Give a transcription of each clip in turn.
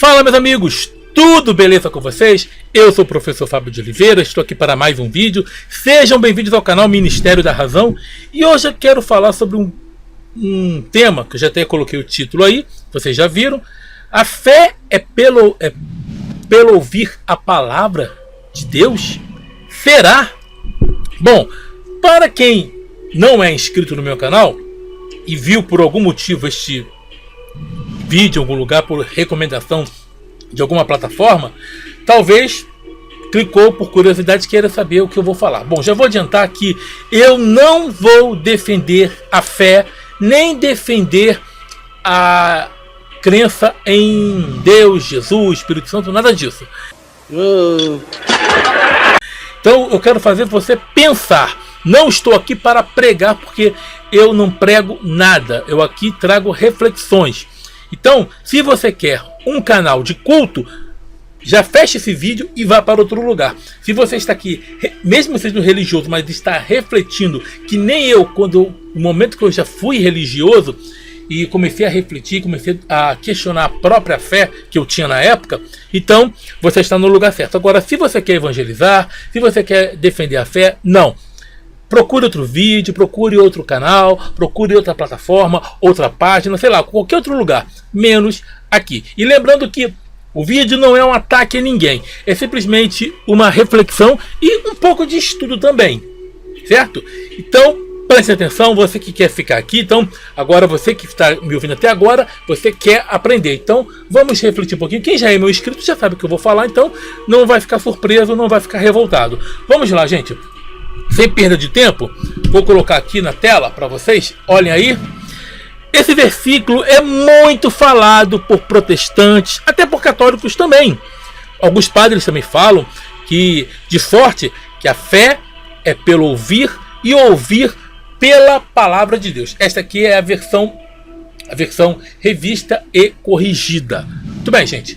Fala, meus amigos, tudo beleza com vocês? Eu sou o professor Fábio de Oliveira, estou aqui para mais um vídeo. Sejam bem-vindos ao canal Ministério da Razão. E hoje eu quero falar sobre um tema que eu já até coloquei o título aí, vocês já viram. A fé é pelo ouvir a palavra de Deus? Será? Bom, para quem não é inscrito no meu canal e viu por algum motivo este vídeo em algum lugar, por recomendação de alguma plataforma, talvez clicou por curiosidade e queira saber o que eu vou falar. Bom, já vou adiantar que eu não vou defender a fé, nem defender a crença em Deus, Jesus, Espírito Santo, nada disso. Então eu quero fazer você pensar. Não estou aqui para pregar, porque eu não prego nada. Eu aqui trago reflexões. Então, se você quer um canal de culto, já feche esse vídeo e vá para outro lugar. Se você está aqui, mesmo sendo religioso, mas está refletindo, que nem eu, no momento que eu já fui religioso e comecei a refletir, comecei a questionar a própria fé que eu tinha na época, então você está no lugar certo. Agora, se você quer evangelizar, se você quer defender a fé, não. Procure outro vídeo, procure outro canal, procure outra plataforma, outra página, sei lá, qualquer outro lugar, menos aqui. E lembrando que o vídeo não é um ataque a ninguém, é simplesmente uma reflexão e um pouco de estudo também, certo? Então, preste atenção, você que quer ficar aqui, então, agora você que está me ouvindo até agora, você quer aprender. Então, vamos refletir um pouquinho. Quem já é meu inscrito já sabe o que eu vou falar, então não vai ficar surpreso, não vai ficar revoltado. Vamos lá, gente. Sem perda de tempo, vou colocar aqui na tela para vocês, olhem aí. Esse versículo é muito falado por protestantes, até por católicos também. Alguns padres também falam que, de sorte, que a fé é pelo ouvir e ouvir pela palavra de Deus. Esta aqui é a versão revista e corrigida. Muito bem, gente.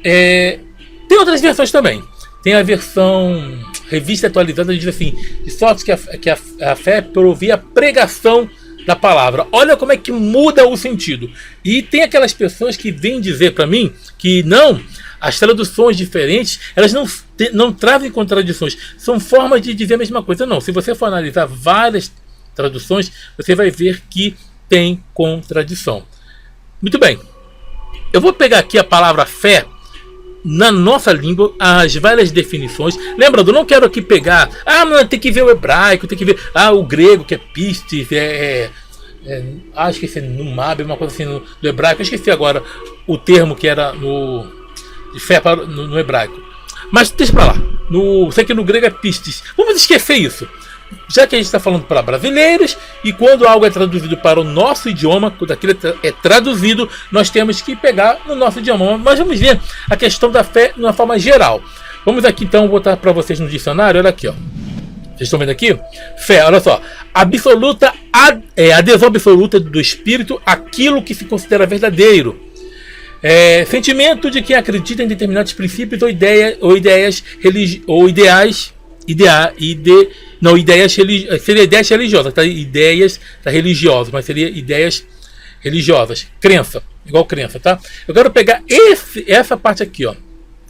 Tem outras versões também. Tem a versão revista atualizada, diz assim: de sorte que a fé é por ouvir a pregação da palavra. Olha como é que muda o sentido. E tem aquelas pessoas que vêm dizer para mim que não, as traduções diferentes, elas não trazem contradições, são formas de dizer a mesma coisa. Não, se você for analisar várias traduções, você vai ver que tem contradição. Muito bem, eu vou pegar aqui a palavra fé na nossa língua, as várias definições. Lembrando, eu não quero aqui pegar, não, tem que ver o hebraico, tem que ver o grego, que é pistis, esqueci, no mab, uma coisa assim no hebraico. Eu esqueci agora o termo que era de fé no hebraico, mas deixa pra lá. Sei que no grego é pistis. Vamos esquecer isso, já que a gente está falando para brasileiros, e quando algo é traduzido para o nosso idioma, quando aquilo é traduzido, nós temos que pegar no nosso idioma. Mas vamos ver a questão da fé de uma forma geral. Vamos aqui então botar para vocês no dicionário. Olha aqui, ó. Vocês estão vendo aqui? Fé, olha só. Absoluta, adesão absoluta do espírito àquilo que se considera verdadeiro. Sentimento de quem acredita em determinados princípios ou ideias religiosas, tá? Ideias religiosas, mas seria ideias religiosas. Crença, igual crença, tá? Eu quero pegar essa parte aqui, ó,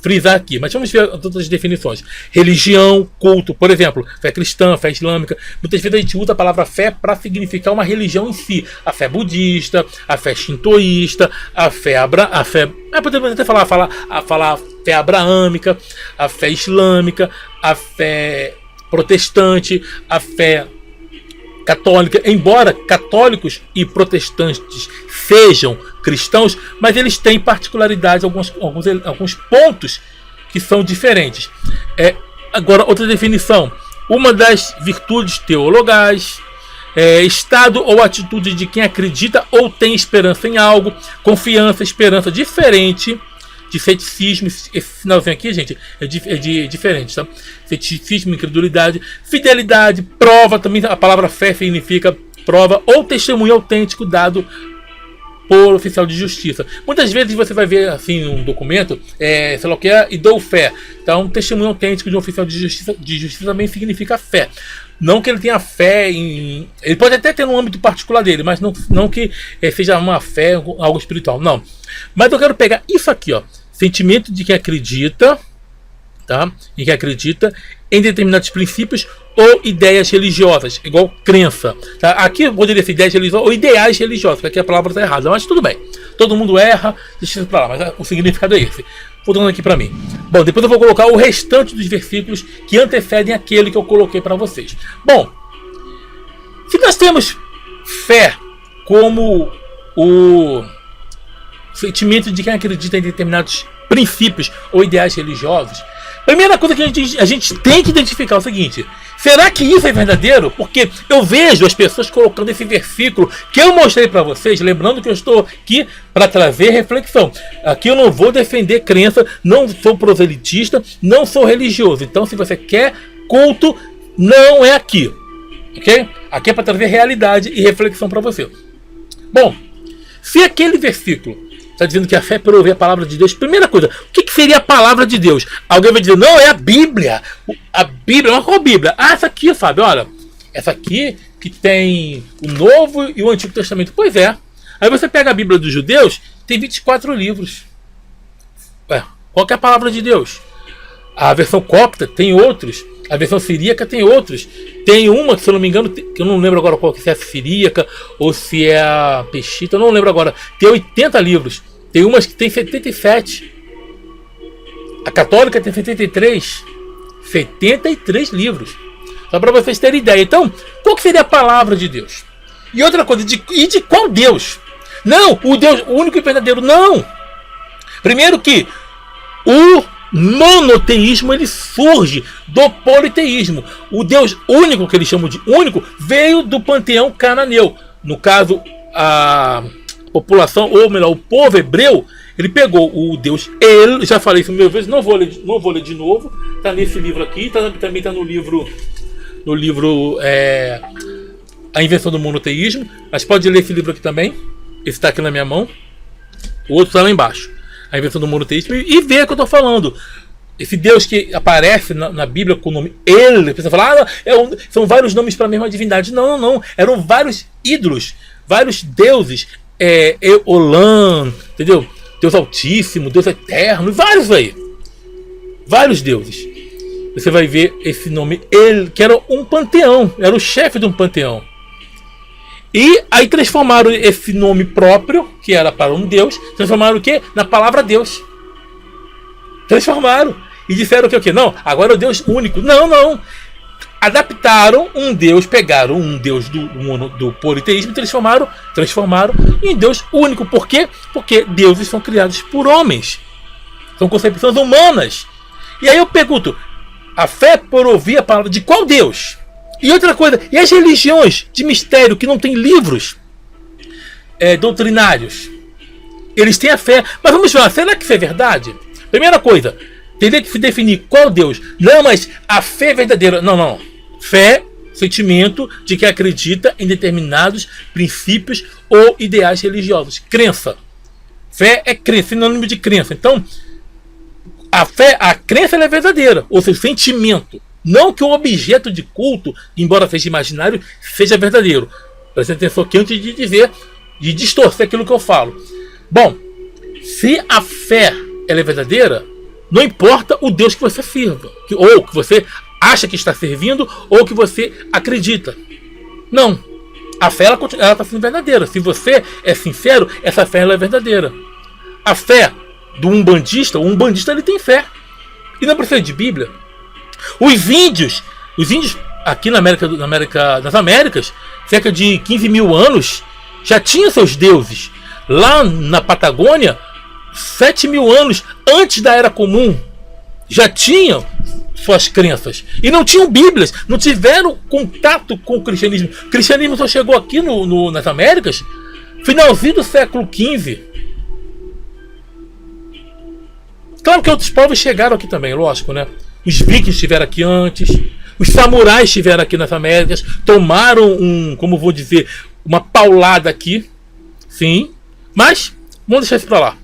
frisar aqui, mas vamos ver as outras definições. Religião, culto, por exemplo, fé cristã, fé islâmica. Muitas vezes a gente usa a palavra fé para significar uma religião em si. A fé budista, a fé shintoísta, podemos até falar a fé abraâmica, a fé islâmica, a fé protestante, a fé católica. Embora católicos e protestantes sejam cristãos, mas eles têm particularidades, alguns pontos que são diferentes. Agora, outra definição: uma das virtudes teologais, estado ou atitude de quem acredita ou tem esperança em algo, confiança, esperança, diferente de ceticismo. Esse finalzinho aqui, gente, é diferente, tá? Ceticismo, incredulidade, fidelidade, prova. Também a palavra fé significa prova ou testemunho autêntico dado por oficial de justiça. Muitas vezes você vai ver assim um documento, sei lá o que é, e dou fé. Então, testemunho autêntico de um oficial de justiça também significa fé. Não que ele tenha fé em... Ele pode até ter no âmbito particular dele, mas não que seja uma fé, algo espiritual. Não. Mas eu quero pegar isso aqui, ó. Sentimento de quem acredita, tá? E quem acredita em determinados princípios ou ideias religiosas, igual crença. Tá? Aqui eu poderia ser ideias religiosas ou ideais religiosos, porque aqui a palavra está errada, mas tudo bem. Todo mundo erra, deixa isso para lá, mas o significado é esse. Voltando aqui para mim. Bom, depois eu vou colocar o restante dos versículos que antecedem aquele que eu coloquei para vocês. Bom, se nós temos fé como o sentimento de quem acredita em determinados princípios ou ideais religiosos, primeira coisa que a gente tem que identificar é o seguinte: será que isso é verdadeiro? Porque eu vejo as pessoas colocando esse versículo que eu mostrei para vocês, lembrando que eu estou aqui para trazer reflexão. Aqui eu não vou defender crença, não sou proselitista, não sou religioso. Então, se você quer culto, não é aqui, ok? Aqui é para trazer realidade e reflexão para você. Bom, se aquele versículo está dizendo que a fé é por ouvir a palavra de Deus, primeira coisa, o que seria a palavra de Deus? Alguém vai dizer, não, é a Bíblia. A Bíblia, mas qual a Bíblia? Ah, essa aqui, Fábio, olha. Essa aqui que tem o Novo e o Antigo Testamento. Pois é. Aí você pega a Bíblia dos judeus, tem 24 livros. Qual que é a palavra de Deus? A versão copta tem outros. A versão siríaca tem outros. Tem uma, se eu não me engano, que eu não lembro agora qual que é, a siríaca ou se é a peshita, eu não lembro agora. Tem 80 livros. Tem umas que tem 77. A católica tem 73. 73 livros. Só para vocês terem ideia. Então, qual que seria a palavra de Deus? E outra coisa, de qual Deus? Não, o Deus único e verdadeiro, não. Primeiro que o monoteísmo ele surge do politeísmo. O Deus único, que eles chamam de único, veio do panteão cananeu. No caso, a população, ou melhor, o povo hebreu, ele pegou o Deus El, já falei isso mil vezes, não vou ler de novo, está nesse livro aqui, também está no livro A Invenção do Monoteísmo, mas pode ler esse livro aqui também, esse está aqui na minha mão, o outro está lá embaixo. A Invenção do Monoteísmo, e ver o que eu estou falando. Esse Deus que aparece na Bíblia com o nome Ele, a pessoa fala, são vários nomes para a mesma divindade. Não. Eram vários ídolos, vários deuses. Eolã, entendeu? Deus Altíssimo, Deus Eterno, vários aí. Vários deuses. Você vai ver esse nome Ele, que era um panteão, era o chefe de um panteão. E aí transformaram esse nome próprio, que era para um Deus, transformaram o quê? Na palavra Deus. Transformaram. E disseram que o quê? Não, agora é o Deus único. Não. Adaptaram um Deus, pegaram um Deus do politeísmo e transformaram em Deus único. Por quê? Porque deuses são criados por homens. São concepções humanas. E aí eu pergunto, a fé por ouvir a palavra de qual Deus? E outra coisa, e as religiões de mistério que não têm livros doutrinários? Eles têm a fé, mas vamos ver, será que isso é verdade? Primeira coisa, teria que se definir qual Deus. Não, mas a fé é verdadeira. Não. Fé, sentimento de que acredita em determinados princípios ou ideais religiosos. Crença. Fé é crença, sinônimo de crença. Então, a crença ela é verdadeira, ou seja, sentimento. Não que o objeto de culto, embora seja imaginário, seja verdadeiro. Preste atenção aqui antes de dizer, de distorcer aquilo que eu falo. Bom, se a fé ela é verdadeira, não importa o Deus que você sirva, ou que você acha que está servindo, ou que você acredita. Não. A fé ela está sendo verdadeira. Se você é sincero, essa fé ela é verdadeira. A fé do umbandista, o umbandista ele tem fé. E não precisa de Bíblia. Os índios aqui nas Américas, cerca de 15 mil anos, já tinham seus deuses. Lá na Patagônia, 7 mil anos antes da Era Comum, já tinham suas crenças. E não tinham Bíblias, não tiveram contato com o cristianismo. O cristianismo só chegou aqui nas Américas, finalzinho do século XV. Claro que outros povos chegaram aqui também, lógico, né? Os vikings estiveram aqui antes, os samurais estiveram aqui nas Américas, tomaram uma paulada aqui, sim, Mas, vamos deixar isso para lá.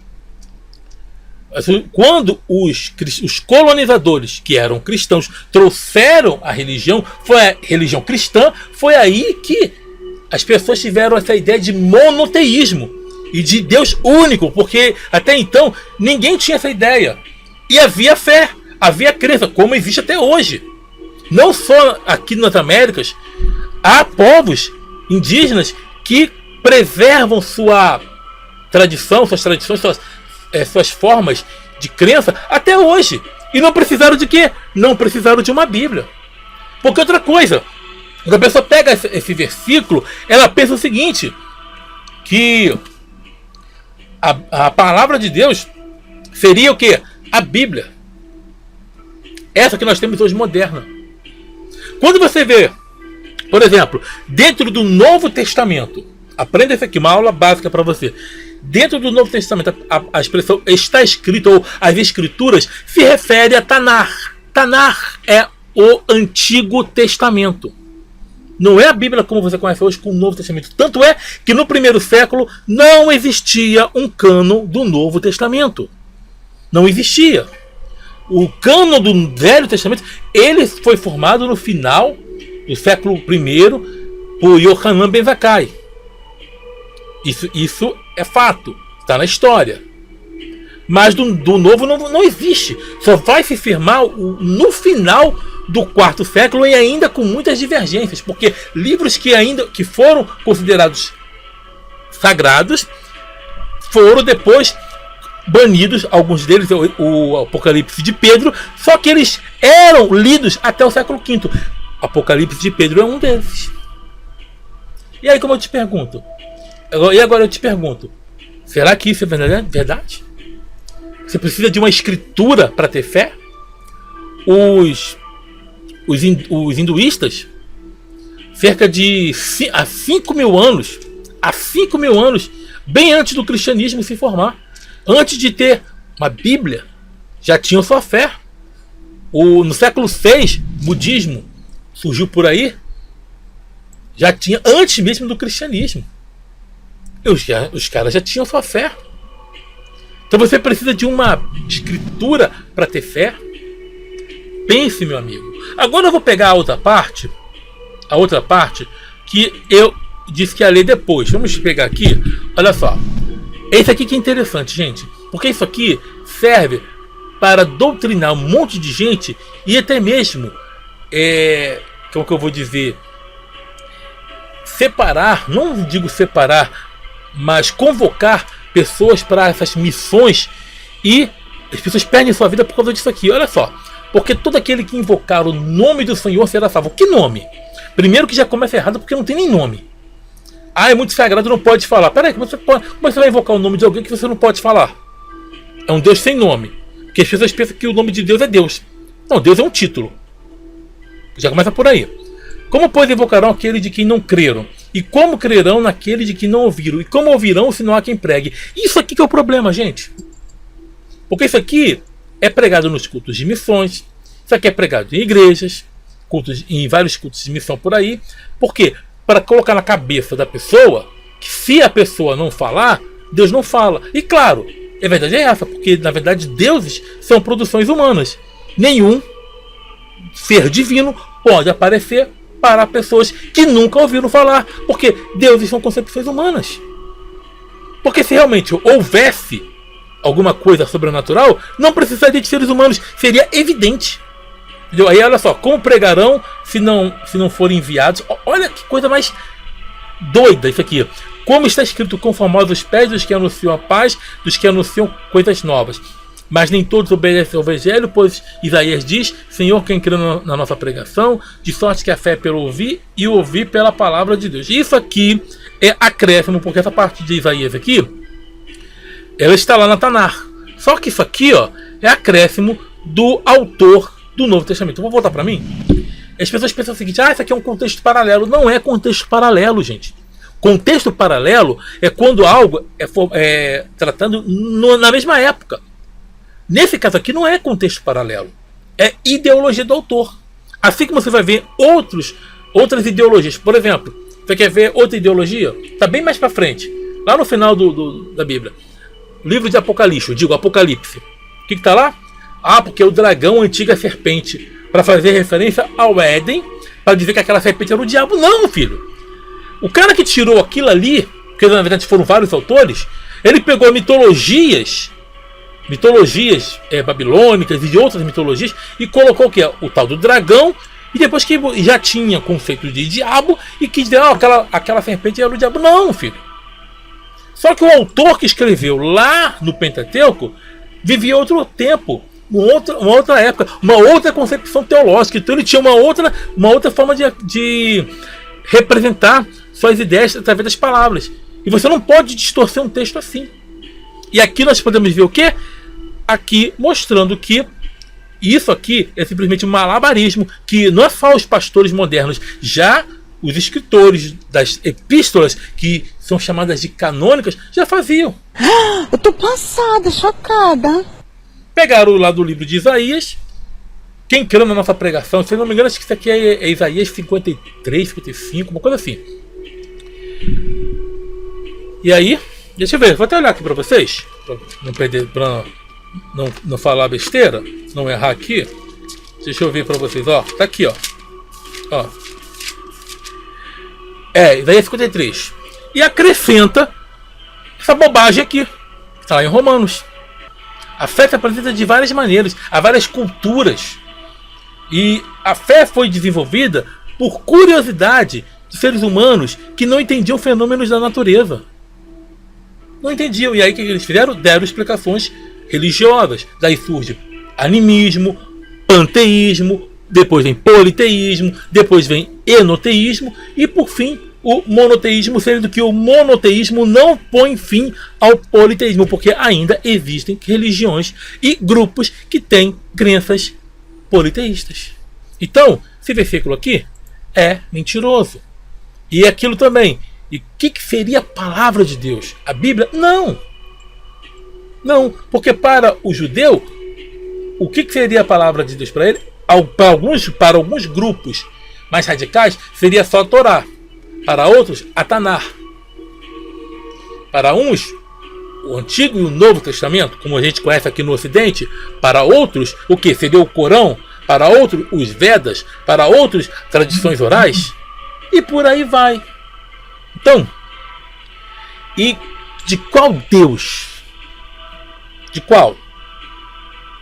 Quando os colonizadores, que eram cristãos, trouxeram a religião, foi a religião cristã, foi aí que as pessoas tiveram essa ideia de monoteísmo e de Deus único, porque até então ninguém tinha essa ideia. E havia fé, havia crença, como existe até hoje. Não só aqui nas Américas, há povos indígenas que preservam sua tradição, suas tradições, suas formas de crença até hoje. E não precisaram de quê? Não precisaram de uma Bíblia. Porque outra coisa, quando a pessoa pega esse versículo, ela pensa o seguinte, que a palavra de Deus seria o quê? A Bíblia. Essa que nós temos hoje moderna. Quando você vê, por exemplo, dentro do Novo Testamento, aprenda isso aqui, uma aula básica para você. Dentro do Novo Testamento, a expressão está escrito, ou as escrituras, se refere a Tanar. Tanar é o Antigo Testamento. Não é a Bíblia como você conhece hoje com o Novo Testamento. Tanto é que no primeiro século não existia um cânon do Novo Testamento. Não existia. O cânon do Velho Testamento, ele foi formado no final do século I por Yohanan Ben Zakkai. Isso é fato, está na história. Mas do Novo não existe. Só vai se firmar no final do quarto século e ainda com muitas divergências, porque livros que foram considerados sagrados foram depois banidos, alguns deles, o Apocalipse de Pedro, só que eles eram lidos até o século V. Apocalipse de Pedro é um desses. E aí, como eu te pergunto? E agora eu te pergunto, será que isso é verdade? Você precisa de uma escritura para ter fé? Os hinduístas, cerca de há 5 mil anos, bem antes do cristianismo se formar, antes de ter uma Bíblia, já tinham sua fé. No século VI, budismo surgiu por aí, já tinha, antes mesmo do cristianismo. Os caras já tinham sua fé. Então você precisa de uma escritura para ter fé? Pense, meu amigo. Agora eu vou pegar a outra parte que eu disse que ia ler depois. Vamos pegar aqui, olha só. Esse aqui que é interessante, gente, porque isso aqui serve para doutrinar um monte de gente e até mesmo, como que eu vou dizer, separar, não digo separar, mas convocar pessoas para essas missões, e as pessoas perdem sua vida por causa disso aqui. Olha só, porque todo aquele que invocar o nome do Senhor será salvo. Que nome? Primeiro que já começa errado, porque não tem nem nome. É muito sagrado, não pode falar. Peraí, como você vai invocar o nome de alguém que você não pode falar? É um Deus sem nome. Porque as pessoas pensam que o nome de Deus é Deus. Não, Deus é um título. Já começa por aí. Como, pois, invocarão aquele de quem não creram? E como crerão naquele de quem não ouviram? E como ouvirão se não há quem pregue? Isso aqui que é o problema, gente. Porque isso aqui é pregado nos cultos de missões. Isso aqui é pregado em igrejas, em vários cultos de missão por aí. Por quê? Para colocar na cabeça da pessoa que se a pessoa não falar, Deus não fala. E claro, a verdade é essa, porque na verdade deuses são produções humanas. Nenhum ser divino pode aparecer para pessoas que nunca ouviram falar, porque deuses são concepções humanas. Porque se realmente houvesse alguma coisa sobrenatural, não precisaria de seres humanos, seria evidente. Entendeu? Aí olha só, como pregarão se não forem enviados? Olha que coisa mais doida isso aqui. Como está escrito, conformados os pés dos que anunciam a paz, dos que anunciam coisas novas. Mas nem todos obedecem ao evangelho, pois Isaías diz: Senhor, quem crê na nossa pregação, de sorte que a fé é pelo ouvir e o ouvir pela palavra de Deus. Isso aqui é acréscimo, porque essa parte de Isaías aqui, ela está lá na Tanar. Só que isso aqui, é acréscimo do autor do Novo Testamento. Eu vou voltar para mim. As pessoas pensam o seguinte: isso aqui é um contexto paralelo. Não é contexto paralelo, gente. Contexto paralelo é quando algo é tratando na mesma época. Nesse caso aqui não é contexto paralelo, é ideologia do autor. Assim como você vai ver outras ideologias. Por exemplo, você quer ver outra ideologia? Está bem mais para frente. Lá no final da Bíblia. Livro de Apocalipse, Apocalipse. O que está lá? Porque o dragão, a antiga serpente, para fazer referência ao Éden, para dizer que aquela serpente era o diabo. Não, filho. O cara que tirou aquilo ali, porque na verdade foram vários autores, ele pegou mitologias babilônicas e de outras mitologias e colocou o que? O tal do dragão, e depois que já tinha conceito de diabo e quis dizer, aquela serpente era o diabo. Não, filho. Só que o autor que escreveu lá no Pentateuco vivia outro tempo, uma outra época, uma outra concepção teológica. Então ele tinha uma outra forma de representar suas ideias através das palavras. E você não pode distorcer um texto assim. E aqui nós podemos ver o quê? Aqui mostrando que isso aqui é simplesmente um malabarismo, que não é só os pastores modernos, já os escritores das epístolas, que são chamadas de canônicas, já faziam. Eu tô passada, chocada. Pegaram lá do livro de Isaías. Quem crê na nossa pregação, se não me engano, acho que isso aqui é Isaías 53, 55, uma coisa assim. E aí, deixa eu ver, vou até olhar aqui para vocês, para não perder, para não falar besteira, não errar aqui. Deixa eu ver para vocês, tá aqui, ó. Isaías 53. E acrescenta essa bobagem aqui, que está lá em Romanos. A fé se apresenta de várias maneiras, há várias culturas. E a fé foi desenvolvida por curiosidade de seres humanos que não entendiam fenômenos da natureza. Não entendiam. E aí o que eles fizeram? Deram explicações religiosas. Daí surge animismo, panteísmo, depois vem politeísmo, depois vem enoteísmo e por fim o monoteísmo, sendo que o monoteísmo não põe fim ao politeísmo, porque ainda existem religiões e grupos que têm crenças politeístas. Então, esse versículo aqui é mentiroso. E aquilo também. E o que seria a palavra de Deus? A Bíblia? Não. Não, porque para o judeu, o que seria a palavra de Deus para ele? Para alguns grupos mais radicais, seria só a Torá. Para outros, a Tanar. Para uns, o Antigo e o Novo Testamento, como a gente conhece aqui no Ocidente. Para outros, o que? Seria o Corão. Para outros, os Vedas. Para outros, tradições orais. E por aí vai. Então, e de qual Deus? De qual?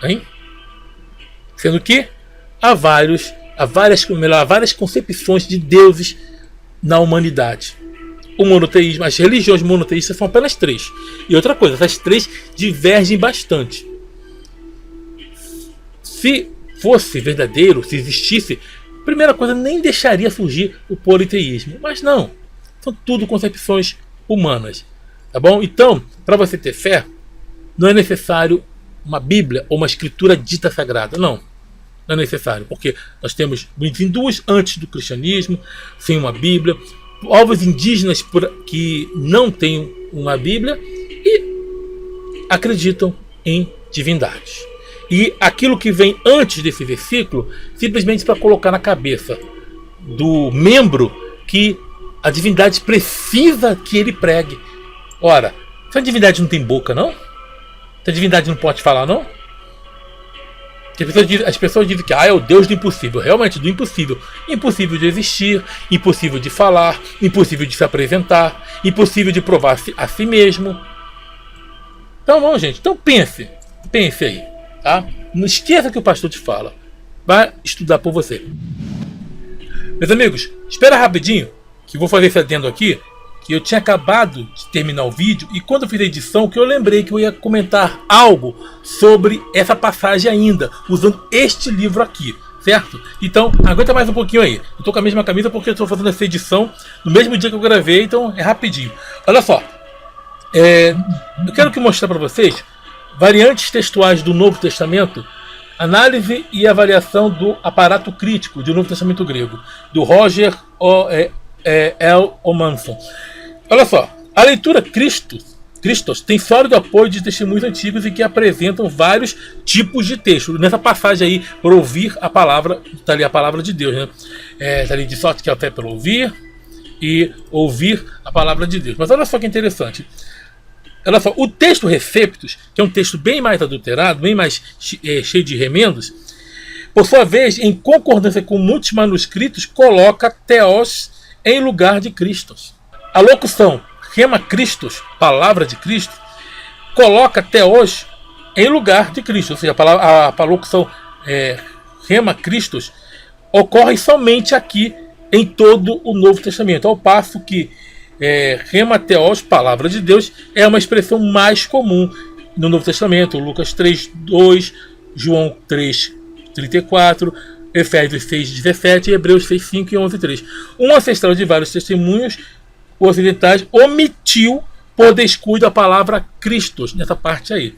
Hein? Sendo que há várias concepções de deuses na humanidade. O monoteísmo, as religiões monoteístas são apenas 3. E outra coisa, essas 3 divergem bastante. Se fosse verdadeiro, se existisse, primeira coisa, nem deixaria surgir o politeísmo. Mas não, são tudo concepções humanas. Tá bom? Então, para você ter fé, não é necessário uma Bíblia ou uma escritura dita sagrada. Não é necessário, porque nós temos muitos hindus antes do cristianismo, sem uma Bíblia, povos indígenas que não têm uma Bíblia e acreditam em divindades. E aquilo que vem antes desse versículo, simplesmente para colocar na cabeça do membro que a divindade precisa que ele pregue. Ora, se a divindade não tem boca, não? Se a divindade não pode falar, não? As pessoas dizem que é o Deus do impossível. Realmente, do impossível. Impossível de existir, impossível de falar, impossível de se apresentar, impossível de provar a si mesmo. Então, vamos, gente. Então, pense aí. Tá? Não esqueça que o pastor te fala. Vai estudar por você. Meus amigos, espera rapidinho, que eu vou fazer esse adendo aqui, que eu tinha acabado de terminar o vídeo, e quando eu fiz a edição, que eu lembrei que eu ia comentar algo sobre essa passagem ainda, usando este livro aqui, certo? Então, aguenta mais um pouquinho aí. Eu tô com a mesma camisa porque eu estou fazendo essa edição no mesmo dia que eu gravei, então é rapidinho. Olha só, eu quero mostrar para vocês variantes textuais do Novo Testamento, análise e avaliação do aparato crítico do Novo Testamento grego, do Roger L. Manson. Olha só, a leitura Christos tem sólido apoio de testemunhos antigos e que apresentam vários tipos de texto. Nessa passagem aí, por ouvir a palavra, está ali a palavra de Deus, né? Está ali de sorte que a fé pelo ouvir, e ouvir a palavra de Deus. Mas olha só que interessante. Olha só, o texto Receptus, que é um texto bem mais adulterado, bem mais cheio de remendos, por sua vez, em concordância com muitos manuscritos, coloca Theos em lugar de Christos. A locução Rema Christos, palavra de Cristo, coloca Theos em lugar de Cristo. Ou seja, a locução Rema Christos ocorre somente aqui em todo o Novo Testamento, ao passo que Rema Theos, palavra de Deus, é uma expressão mais comum no Novo Testamento. Lucas 3:2, João 3:34, Efésios 6:17 e Hebreus 6:5 e 11:3. Um ancestral de vários testemunhos ocidentais omitiu por descuido a palavra Christos nessa parte aí.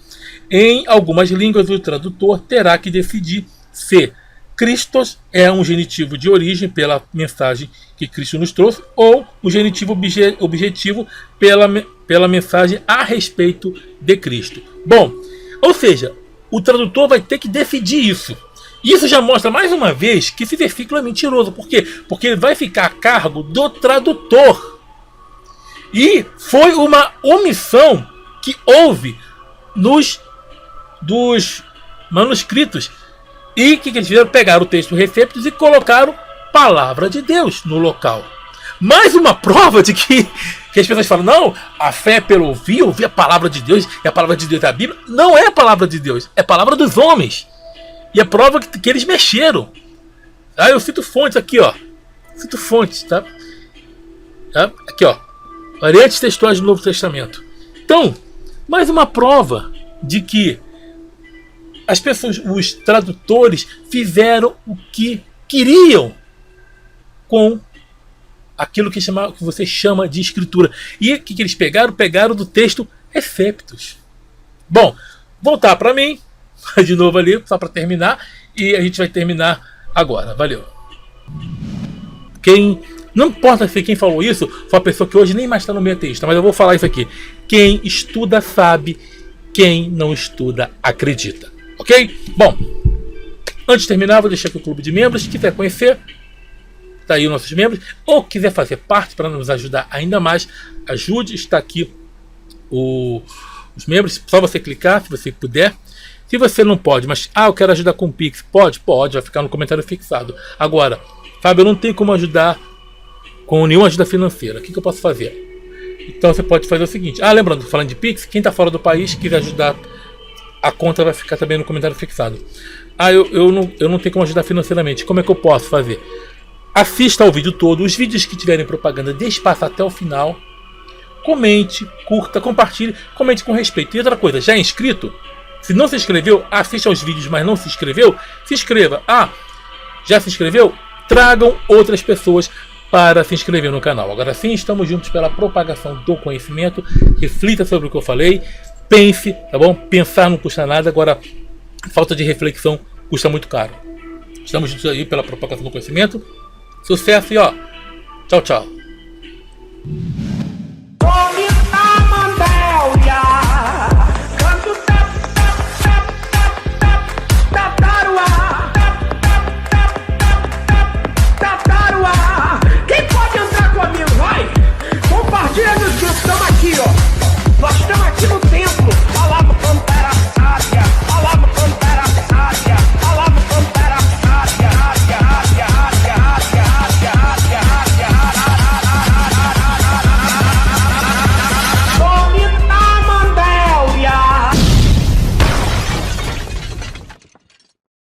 Em algumas línguas, o tradutor terá que decidir se Christos é um genitivo de origem pela mensagem que Cristo nos trouxe ou um genitivo objetivo pela mensagem a respeito de Cristo. Bom, ou seja, o tradutor vai ter que decidir isso. Isso já mostra mais uma vez que esse versículo é mentiroso. Por quê? Porque ele vai ficar a cargo do tradutor. E foi uma omissão que houve dos manuscritos. E o que eles fizeram? Pegaram o texto Receptus e colocaram palavra de Deus no local. Mais uma prova de que as pessoas falam, não, a fé é pelo ouvir a palavra de Deus, e a palavra de Deus é a Bíblia. Não é a palavra de Deus, é a palavra dos homens. E a prova que eles mexeram. Eu cito fontes aqui, ó. Cito fontes, tá? Aqui, ó. Variantes textuais do Novo Testamento. Então, mais uma prova de que as pessoas, os tradutores, fizeram o que queriam com aquilo que você chama de escritura. E o que eles pegaram? Pegaram do texto Receptus. Bom, voltar para mim, de novo ali, só para terminar, e a gente vai terminar agora. Valeu. Não importa se quem falou isso foi a pessoa que hoje nem mais está no meio ateísta, mas eu vou falar isso aqui. Quem estuda sabe, quem não estuda acredita. Ok? Bom, antes de terminar, vou deixar aqui o clube de membros. Se quiser conhecer, tá aí os nossos membros. Ou quiser fazer parte para nos ajudar ainda mais, ajude. Está aqui os membros. Só você clicar, se você puder. Se você não pode, mas eu quero ajudar com o Pix. Pode, vai ficar no comentário fixado. Agora, Fábio, eu não tenho como ajudar com nenhuma ajuda financeira. O que eu posso fazer? Então você pode fazer o seguinte. Lembrando, falando de Pix, quem está fora do país quiser ajudar, a conta vai ficar também no comentário fixado. Eu não tenho como ajudar financeiramente. Como é que eu posso fazer? Assista ao vídeo todo. Os vídeos que tiverem propaganda, deixe passar até o final. Comente, curta, compartilhe. Comente com respeito. E outra coisa, já é inscrito? Se não se inscreveu, assista aos vídeos, mas não se inscreveu, se inscreva. Já se inscreveu? Tragam outras pessoas para se inscrever no canal. Agora sim, estamos juntos pela propagação do conhecimento. Reflita sobre o que eu falei. Pense, tá bom? Pensar não custa nada, agora falta de reflexão custa muito caro. Estamos juntos aí pela propagação do conhecimento. Sucesso e tchau, tchau.